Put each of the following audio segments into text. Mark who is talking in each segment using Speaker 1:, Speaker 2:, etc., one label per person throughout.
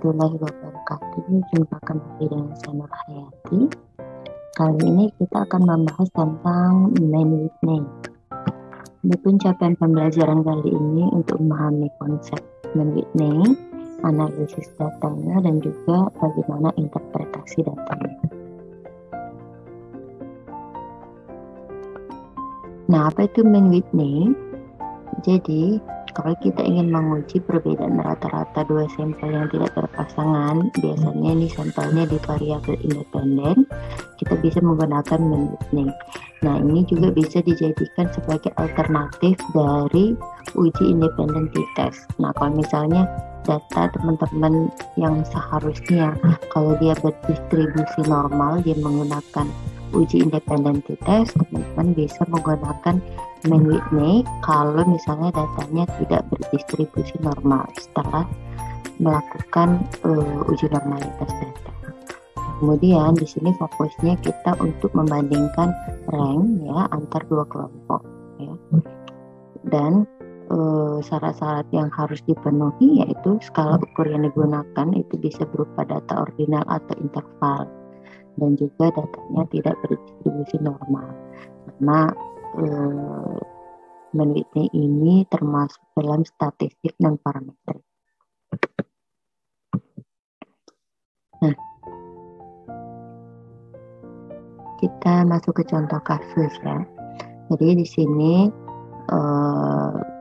Speaker 1: warahmatullahi wabarakatuh. Jumpa kembali dengan saya Nur Hayati. Kali ini kita akan membahas tentang main with name. Adapun capaian pembelajaran kali ini untuk memahami konsep main with name, analisis datanya, dan juga bagaimana interpretasi datanya. Nah, apa itu main with name? Jadi, kalau kita ingin menguji perbedaan rata-rata dua sampel yang tidak berpasangan, biasanya ini sampelnya di variabel independen, kita bisa menggunakan main with name. Nah, ini juga bisa dijadikan sebagai alternatif dari uji independen t-test. Nah, kalau misalnya data teman-teman yang seharusnya kalau dia berdistribusi normal, dia menggunakan uji independen t-test, teman-teman bisa menggunakan main with name kalau misalnya datanya tidak berdistribusi normal setelah melakukan uji normalitas data. Kemudian di sini fokusnya kita untuk membandingkan rank ya antar dua kelompok ya. Dan syarat-syarat yang harus dipenuhi yaitu skala ukur yang digunakan itu bisa berupa data ordinal atau interval, dan juga datanya tidak berdistribusi normal, karena main with name ini termasuk dalam statistik non parametrik. Nah, kita masuk ke contoh kasus ya. Jadi di sini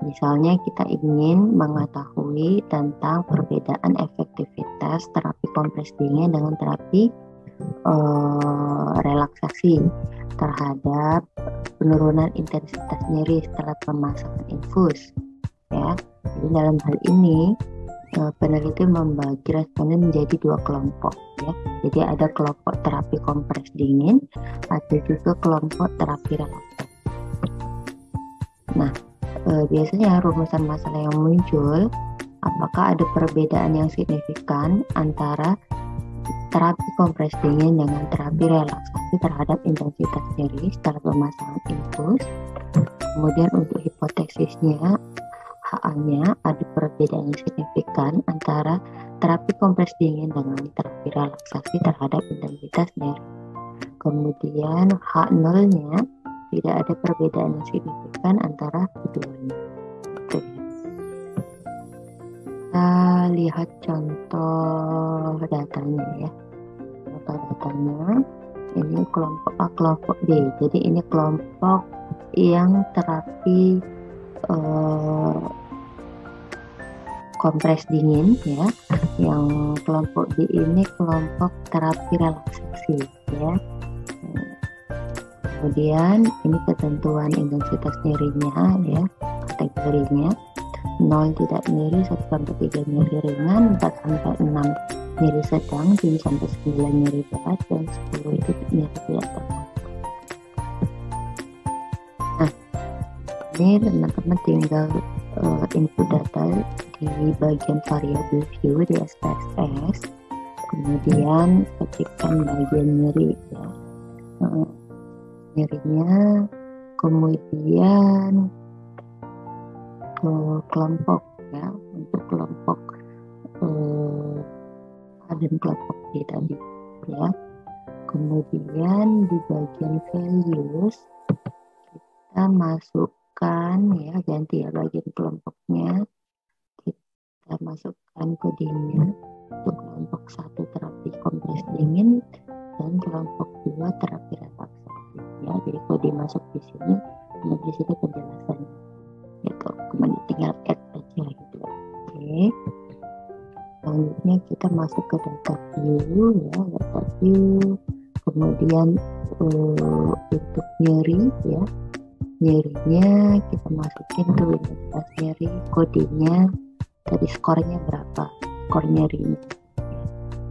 Speaker 1: misalnya kita ingin mengetahui tentang perbedaan efektivitas terapi kompres dingin dengan terapi relaksasi terhadap penurunan intensitas nyeri setelah pemasangan infus ya. Jadi dalam hal ini peneliti membagi responden menjadi dua kelompok ya. Jadi ada kelompok terapi kompres dingin, ada juga kelompok terapi relaksasi. Nah, biasanya rumusan masalah yang muncul, apakah ada perbedaan yang signifikan antara terapi kompres dingin dengan terapi relaksasi terhadap intensitas nyeri setelah pemasangan infus. Kemudian untuk hipotesisnya, HA-nya ada perbedaan yang signifikan antara terapi kompres dingin dengan terapi relaksasi terhadap intensitas nyeri. Kemudian H0-nya tidak ada perbedaan yang signifikan antara keduanya. Kita lihat contoh datanya ya. Datanya ini kelompok A, kelompok B. Jadi ini kelompok yang terapi kompres dingin ya. Yang kelompok B ini kelompok terapi relaksasi ya. Kemudian ini ketentuan intensitas nyerinya ya, kategorinya 0 tidak nyeri, 1 sampai 3 nyeri ringan, 4 sampai 6 nyeri sedang, 7 sampai 9 nyeri berat, dan 10 itu nyeri tidak terlalu. Nah, ini teman-teman tinggal input data di bagian variabel view di SPSS, kemudian ketikkan bagian nyeri ya. Nyerinya, kemudian kelompok ya, untuk kelompok A dan kelompok B tadi ya. Kemudian di bagian values kita masukkan ya, ganti ya bagian kelompoknya, kita masukkan kodenya untuk kelompok 1 terapi kompres dingin dan kelompok 2 terapi relaksasi ya. Jadi kode masuk di sini, dan di sini penjelasannya gitu, kemudian tinggal add aja gitu. Oke, selanjutnya kita masuk ke data view ya, data view. Kemudian untuk nyeri ya, nyerinya kita masukin ke intensitas nyeri, kodenya tadi skornya berapa, skor nyerinya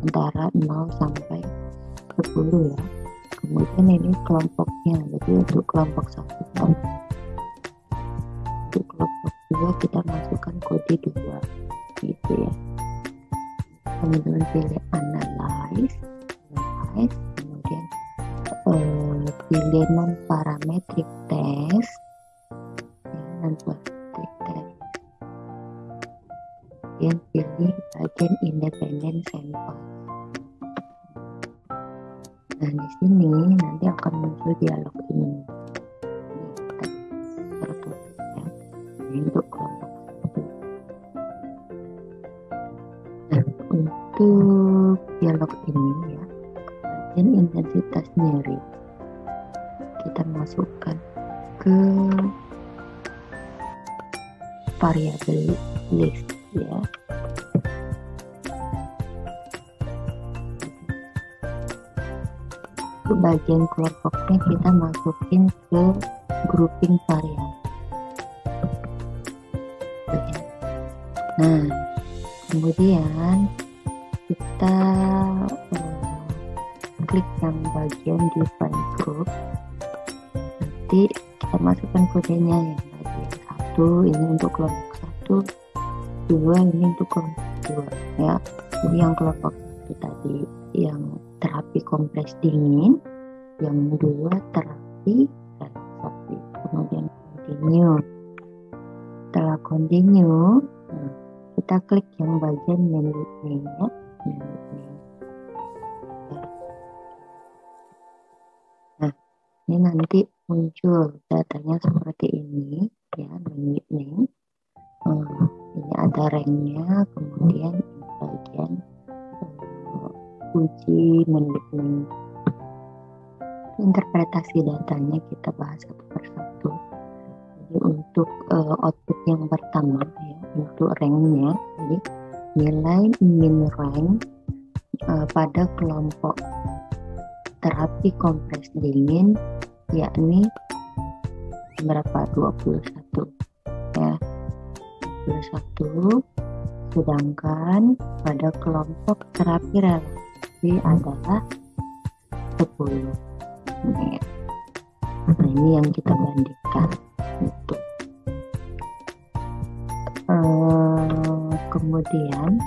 Speaker 1: antara 0 sampai 10 ya. Kemudian ini kelompoknya, jadi untuk kelompok 1 untuk kelompok 2 kita masukkan kode 2 gitu ya. Kemudian pilih analyze, kemudian pilih non parametric test ya, non parametric test, kemudian pilih bagian independen sampel. Nah, di sini nanti akan muncul dialog ini. Ini tertulis ya. Ini untuk kelompok 1. Nah, untuk dialog ini ya, bagian intensitas nyeri kita masukkan ke variabel list ya. Untuk bagian kelompoknya kita masukin ke grouping variabel. Nah, kemudian kita klik yang bagian define group. Nanti kita masukkan kodenya yang bagian 1 ini untuk kelompok 1, 2 ini untuk kelompok 2 ya. Ini yang kelompok 1 tadi yang terapi kompres dingin, yang 2 terapi relaksasi. Kemudian continue. Setelah continue, kita klik yang bagian menu ya. Nah, ini nanti muncul datanya seperti ini ya, menu name. Ini ada ranknya, kemudian bagian uji menu name. Interpretasi datanya kita bahas satu persatu. Jadi untuk output yang pertama ya, untuk ranknya, jadi nilai min rank pada kelompok terapi kompres dingin yakni berapa? 21 ya, 21. Sedangkan pada kelompok terapi relaksasi adalah 10 ya. Nah, ini yang kita bandingkan itu. Kemudian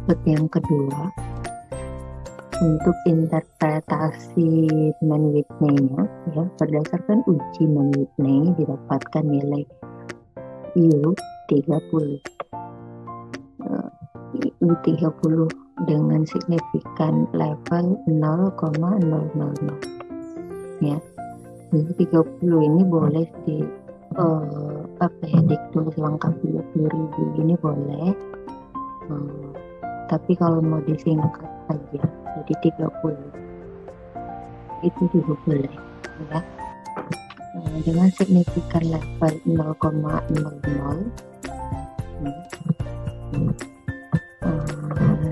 Speaker 1: output yang kedua, untuk interpretasi Mann-Whitney-nya ya, berdasarkan uji Mann-Whitney didapatkan nilai U30 dengan signifikan level 0,000 ya. Jadi 30 ini boleh di ditulis lengkap 20.000 ini boleh, tapi kalau mau disingkat aja jadi 30 itu juga boleh ya. Dengan signifikan level 0,00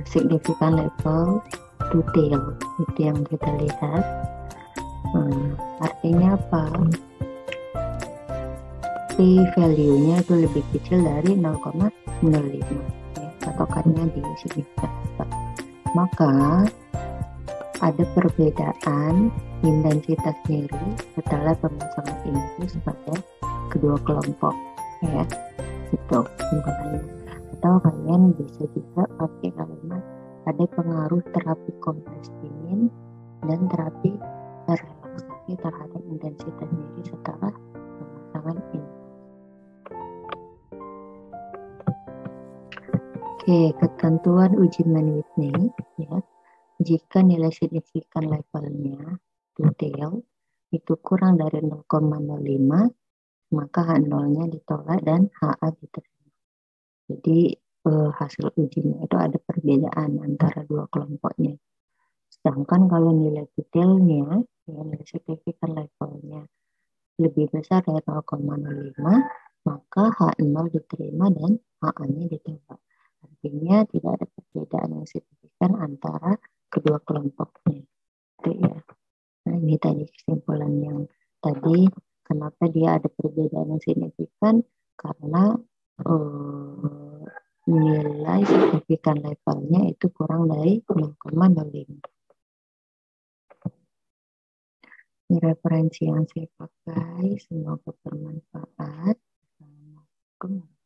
Speaker 1: signifikan level detail itu yang kita lihat. Artinya apa? P-value-nya itu lebih kecil dari 0,05 ya, patokannya di signifikan level. Maka ada perbedaan intensitas nyeri setelah pemasangan infus pada kedua kelompok ya, itu bukan. Atau kalian bisa juga pakai kalimat ada pengaruh terapi kompres dingin dan terapi relaksasi terhadap intensitas nyeri setelah pemasangan infus. Oke, ketentuan uji Mann-Whitney ya. Jika nilai signifikan levelnya detail itu kurang dari 0,05, maka H0-nya ditolak dan HA diterima. Jadi hasil ujinya itu ada perbedaan antara dua kelompoknya. Sedangkan kalau nilai detailnya, ya, nilai signifikan levelnya lebih besar dari 0,05, maka H0 diterima dan HA-nya ditolak. Artinya tidak ada perbedaan yang signifikan antara kedua kelompoknya. Itu ya. Nah, ini tadi kesimpulan yang tadi, kenapa dia ada perbedaan yang signifikan, karena nilai signifikan levelnya itu kurang dari 0,05. Ini referensi yang saya pakai, semoga bermanfaat. Assalamualaikum.